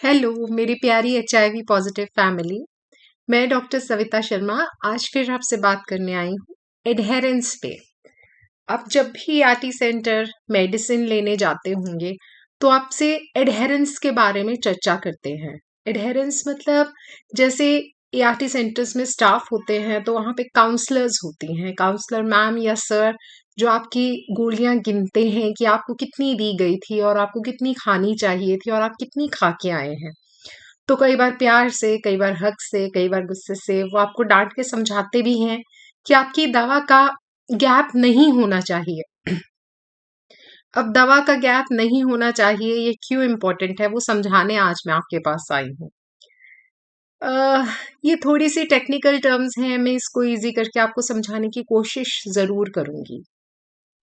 Hello मेरी प्यारी HIV positive family. मैं डॉक्टर सविता शर्मा आज फिर आपसे बात करने आई हूँ एडहेरेंस पे। आप जब भी आरटी सेंटर मेडिसिन लेने जाते होंगे तो आपसे एडहेरेंस के बारे में चर्चा करते हैं। एडहेरेंस मतलब जैसे एआरटी सेंटर्स में स्टाफ होते हैं तो वहाँ पे काउंसलर्स होती हैं, काउंसलर मैम या सर, जो आपकी गोलियां गिनते हैं कि आपको कितनी दी गई थी और आपको कितनी खानी चाहिए थी और आप कितनी खा के आए हैं। तो कई बार प्यार से, कई बार हक से, कई बार गुस्से से वो आपको डांट के समझाते भी हैं कि आपकी दवा का गैप नहीं होना चाहिए। अब दवा का गैप नहीं होना चाहिए ये क्यों इम्पोर्टेंट है वो समझाने आज मैं आपके पास आई हूँ। ये थोड़ी सी टेक्निकल टर्म्स हैं, मैं इसको इजी करके आपको समझाने की कोशिश जरूर करूंगी।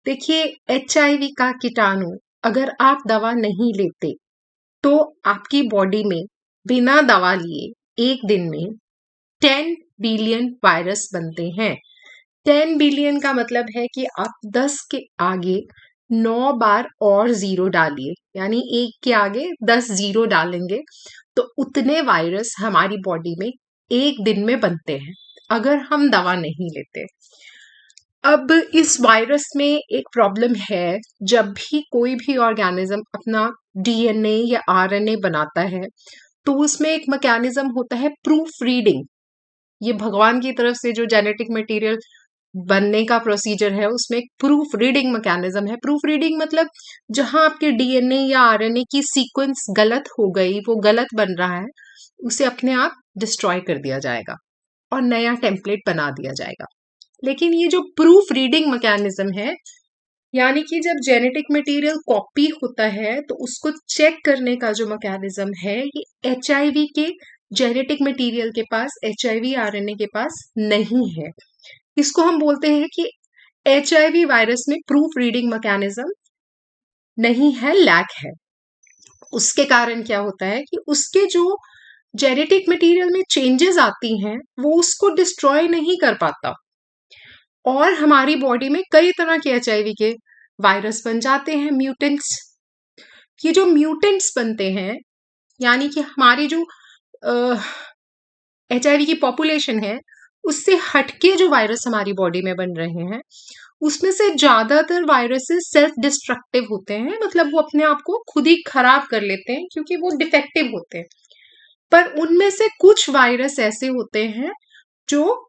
देखिए, एचआईवी का कीटाणु अगर आप दवा नहीं लेते तो आपकी बॉडी में बिना दवा लिए एक दिन में 10 बिलियन वायरस बनते हैं। 10 बिलियन का मतलब है कि आप 10 के आगे 9 बार और जीरो डालिए, यानी एक के आगे 10 जीरो डालेंगे तो उतने वायरस हमारी बॉडी में एक दिन में बनते हैं अगर हम दवा नहीं लेते। अब इस वायरस में एक प्रॉब्लम है, जब भी कोई भी ऑर्गेनिज्म अपना डीएनए या आरएनए बनाता है तो उसमें एक मैकेनिज्म होता है प्रूफ रीडिंग। ये भगवान की तरफ से जो जेनेटिक मटेरियल बनने का प्रोसीजर है उसमें एक प्रूफ रीडिंग मैकेनिज्म है। प्रूफ रीडिंग मतलब जहां आपके डीएनए या आरएनए की सीक्वेंस गलत हो गई, वो गलत बन रहा है, उसे अपने आप डिस्ट्रॉय कर दिया जाएगा और नया टेम्पलेट बना दिया जाएगा। लेकिन ये जो प्रूफ रीडिंग मैकेनिज्म है, यानी कि जब जेनेटिक मटेरियल कॉपी होता है तो उसको चेक करने का जो मैकेनिज्म है, ये एचआईवी के जेनेटिक मटेरियल के पास, एचआईवी आरएनए के पास नहीं है। इसको हम बोलते हैं कि एचआईवी वायरस में प्रूफ रीडिंग मैकेनिज्म नहीं है, लैक है। उसके कारण क्या होता है कि उसके जो जेनेटिक मटेरियल में चेंजेस आती हैं वो उसको डिस्ट्रॉय नहीं कर पाता और हमारी बॉडी में कई तरह के एचआईवी के वायरस बन जाते हैं, म्यूटेंट्स। ये जो म्यूटेंट्स बनते हैं, यानी कि हमारी जो एचआईवी की पॉपुलेशन है उससे हटके जो वायरस हमारी बॉडी में बन रहे हैं, उसमें से ज्यादातर वायरसेस सेल्फ डिस्ट्रक्टिव होते हैं, मतलब वो अपने आप को खुद ही खराब कर लेते हैं क्योंकि वो डिफेक्टिव होते हैं। पर उनमें से कुछ वायरस ऐसे होते हैं जो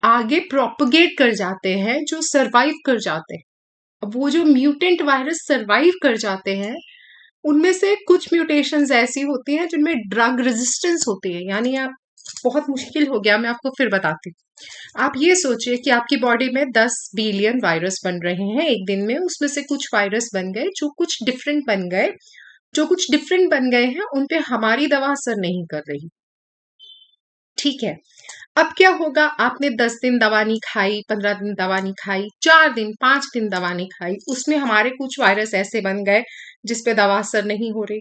आगे प्रोपगेट कर जाते हैं, जो सरवाइव कर जाते हैं। अब वो जो म्यूटेंट वायरस सरवाइव कर जाते हैं उनमें से कुछ म्यूटेशंस ऐसी होती हैं जिनमें ड्रग रेजिस्टेंस होती है। यानी आप, बहुत मुश्किल हो गया, मैं आपको फिर बताती हूँ। आप ये सोचिए कि आपकी बॉडी में 10 बिलियन वायरस बन रहे हैं एक दिन में, उसमें से कुछ वायरस बन गए जो कुछ डिफरेंट बन गए, जो कुछ डिफरेंट बन गए हैं उन पे हमारी दवा असर नहीं कर रही। ठीक है, अब क्या होगा? आपने 10 दिन दवा नहीं खाई, 15 दिन दवा नहीं खाई, 4 दिन 5 दिन दवा नहीं खाई, उसमें हमारे कुछ वायरस ऐसे बन गए जिसपे दवा असर नहीं हो रही।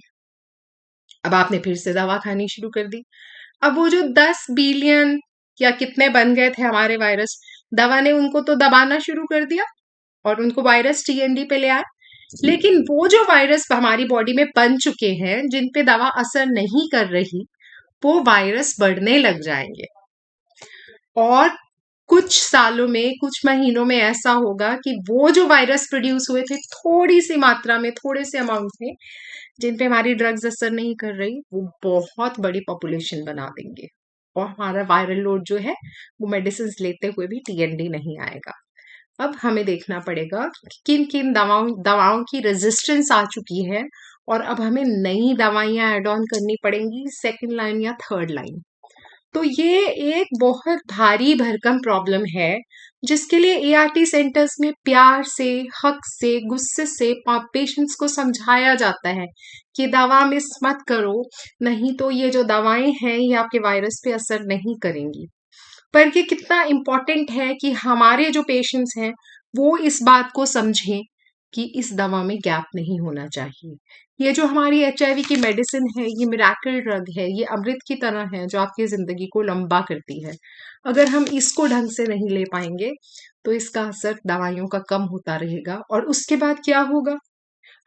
अब आपने फिर से दवा खानी शुरू कर दी। अब वो जो 10 बिलियन या कितने बन गए थे हमारे वायरस, दवा ने उनको तो दबाना शुरू कर दिया और उनको वायरस टीएनडी पे ले आए। लेकिन वो जो वायरस हमारी बॉडी में बन चुके हैं जिन पे दवा असर नहीं कर रही, वो वायरस बढ़ने लग जाएंगे और कुछ सालों में, कुछ महीनों में ऐसा होगा कि वो जो वायरस प्रोड्यूस हुए थे थोड़ी सी मात्रा में, थोड़े से अमाउंट में, जिन पे हमारी ड्रग्स असर नहीं कर रही, वो बहुत बड़ी पॉपुलेशन बना देंगे और हमारा वायरल लोड जो है वो मेडिसिन लेते हुए भी टीएनडी नहीं आएगा। अब हमें देखना पड़ेगा कि किन किन दवाओं की रेजिस्टेंस आ चुकी है और अब हमें नई दवाइयां एड ऑन करनी पड़ेंगी, सेकंड लाइन या थर्ड लाइन। तो ये एक बहुत भारी भरकम प्रॉब्लम है जिसके लिए एआरटी सेंटर्स में प्यार से, हक से, गुस्से से पेशेंट्स को समझाया जाता है कि दवा मिस मत करो, नहीं तो ये जो दवाएं हैं ये आपके वायरस पे असर नहीं करेंगी। पर ये कितना इम्पोर्टेंट है कि हमारे जो पेशेंट्स हैं वो इस बात को समझें कि इस दवा में गैप नहीं होना चाहिए। ये जो हमारी एचआईवी की मेडिसिन है, ये मिराकल ड्रग है, ये अमृत की तरह है जो आपकी जिंदगी को लंबा करती है। अगर हम इसको ढंग से नहीं ले पाएंगे तो इसका असर दवाइयों का कम होता रहेगा और उसके बाद क्या होगा?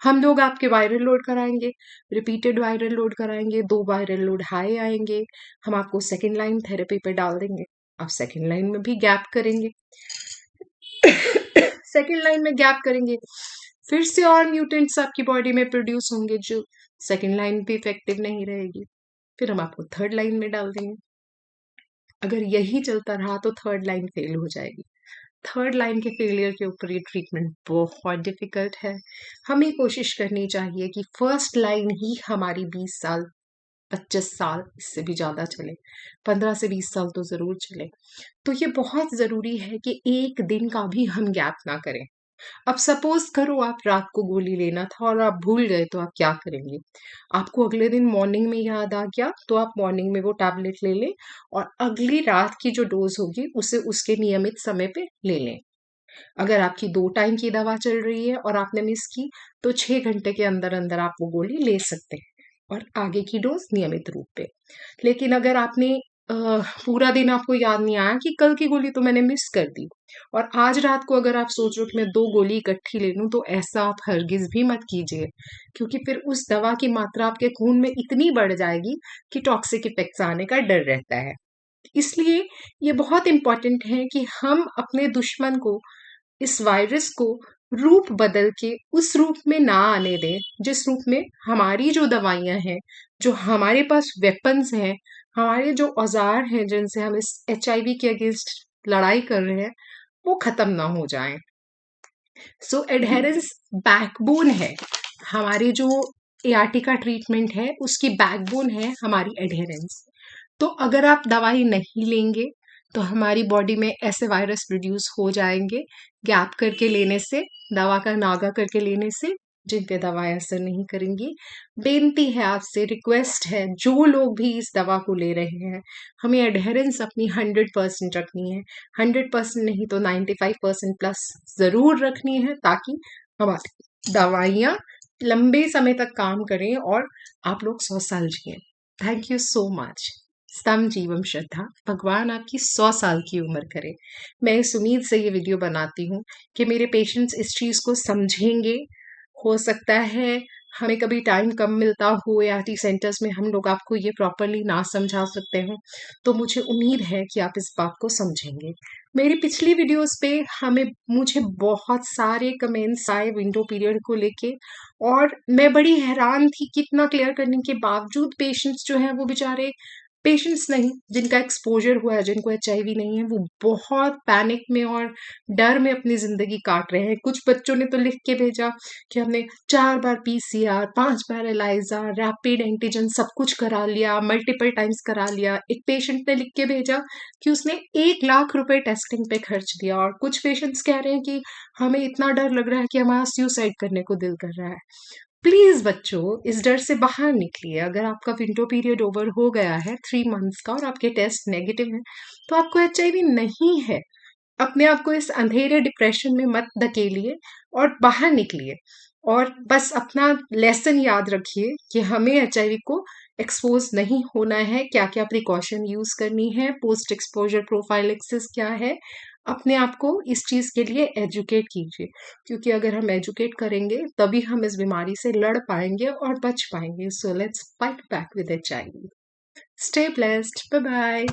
हम लोग आपके वायरल लोड कराएंगे, रिपीटेड वायरल लोड कराएंगे, 2 वायरल लोड हाई आएंगे, हम आपको सेकेंड लाइन थेरेपी पे डाल देंगे, आप सेकेंड लाइन में भी गैप करेंगे सेकेंड लाइन में गैप करेंगे, फिर से और म्यूटेंट्स आपकी बॉडी में प्रोड्यूस होंगे जो सेकेंड लाइन भी इफेक्टिव नहीं रहेगी, फिर हम आपको थर्ड लाइन में डाल देंगे। अगर यही चलता रहा तो थर्ड लाइन फेल हो जाएगी। थर्ड लाइन के फेलियर के ऊपर ये ट्रीटमेंट बहुत डिफिकल्ट है। हमें कोशिश करनी चाहिए कि फर्स्ट लाइन ही हमारी 20 साल 25 साल इससे भी ज़्यादा चले, 15 से 20 साल तो ज़रूर चले। तो ये बहुत ज़रूरी है कि एक दिन का भी हम गैप ना करें। अब सपोज करो आप रात को गोली लेना था और आप भूल गए तो आप क्या करेंगे? आपको अगले दिन मॉर्निंग में याद आ गया तो आप मॉर्निंग में वो टैबलेट ले लें और अगली रात की जो डोज होगी उसे उसके नियमित समय पे ले लें। अगर आपकी 2 टाइम की दवा चल रही है और आपने मिस की तो 6 घंटे के अंदर अंदर आप वो गोली ले सकते हैं और आगे की डोज नियमित रूप पे। लेकिन अगर आपने पूरा दिन आपको याद नहीं आया कि कल की गोली तो मैंने मिस कर दी और आज रात को अगर आप सोच रहे हो कि मैं 2 गोली इकट्ठी ले लूं, तो ऐसा आप हरगिज भी मत कीजिए, क्योंकि फिर उस दवा की मात्रा आपके खून में इतनी बढ़ जाएगी कि टॉक्सिक इफेक्ट्स आने का डर रहता है। इसलिए ये बहुत इंपॉर्टेंट है कि हम अपने दुश्मन को, इस वायरस को रूप बदल के उस रूप में ना आने दें जिस रूप में हमारी जो दवाइयां हैं, जो हमारे पास वेपन्स हैं, हमारे जो औजार हैं जिनसे हम इस HIV के अगेंस्ट लड़ाई कर रहे हैं, वो खत्म ना हो जाएं। सो एडहेरेंस बैकबोन है। हमारे जो ART का ट्रीटमेंट है उसकी बैकबोन है हमारी एडहेरेंस। तो अगर आप दवाई नहीं लेंगे तो हमारी बॉडी में ऐसे वायरस प्रोड्यूस हो जाएंगे गैप करके लेने से, दवा का नागा करके लेने से, जिन पे दवाएं असर नहीं करेंगी। बेनती है आपसे, रिक्वेस्ट है, जो लोग भी इस दवा को ले रहे हैं, हमें एडहेरेंस अपनी 100% रखनी है। 100% नहीं तो 95% प्लस जरूर रखनी है, ताकि हमारी दवाइयाँ लंबे समय तक काम करें और आप लोग 100 साल जिए। Thank you so much. स्तम जीवम श्रद्धा। भगवान आपकी 100 साल की उम्र करे। मैं इस उम्मीद से ये वीडियो बनाती हूँ कि मेरे पेशेंट्स इस चीज़ को समझेंगे। हो सकता है हमें कभी टाइम कम मिलता हो, ART सेंटर्स में हम लोग आपको ये प्रॉपरली ना समझा सकते हो, तो मुझे उम्मीद है कि आप इस बात को समझेंगे। मेरी पिछली वीडियोस पे मुझे बहुत सारे कमेंट्स आए विंडो पीरियड को लेके, और मैं बड़ी हैरान थी कि इतना क्लियर करने के बावजूद पेशेंट्स जो हैं वो बेचारे, पेशेंट्स नहीं, जिनका एक्सपोजर हुआ है, जिनको HIV नहीं है, वो बहुत पैनिक में और डर में अपनी जिंदगी काट रहे हैं। कुछ बच्चों ने तो लिख के भेजा कि हमने 4 बार PCR, 5 बार एलाइजा, रैपिड एंटीजन सब कुछ करा लिया, मल्टीपल टाइम्स करा लिया। एक पेशेंट ने लिख के भेजा कि उसने 1 लाख रुपए टेस्टिंग पे खर्च दिया, और कुछ पेशेंट्स कह रहे हैं कि हमें इतना डर लग रहा है कि हमारा सुसाइड करने को दिल कर रहा है। प्लीज बच्चों, इस डर से बाहर निकलिए। अगर आपका विंडो पीरियड ओवर हो गया है 3 मंथ्स का और आपके टेस्ट नेगेटिव है, तो आपको HIV नहीं है। अपने आप को इस अंधेरे डिप्रेशन में मत धकेलिए और बाहर निकलिए, और बस अपना लेसन याद रखिए कि हमें HIV को एक्सपोज नहीं होना है। क्या क्या प्रिकॉशन यूज करनी है, पोस्ट एक्सपोजर प्रोफाइलेक्सिस क्या है, अपने आप को इस चीज के लिए एजुकेट कीजिए, क्योंकि अगर हम एजुकेट करेंगे तभी हम इस बीमारी से लड़ पाएंगे और बच पाएंगे। So let's fight back with HIV। Stay blessed, bye bye.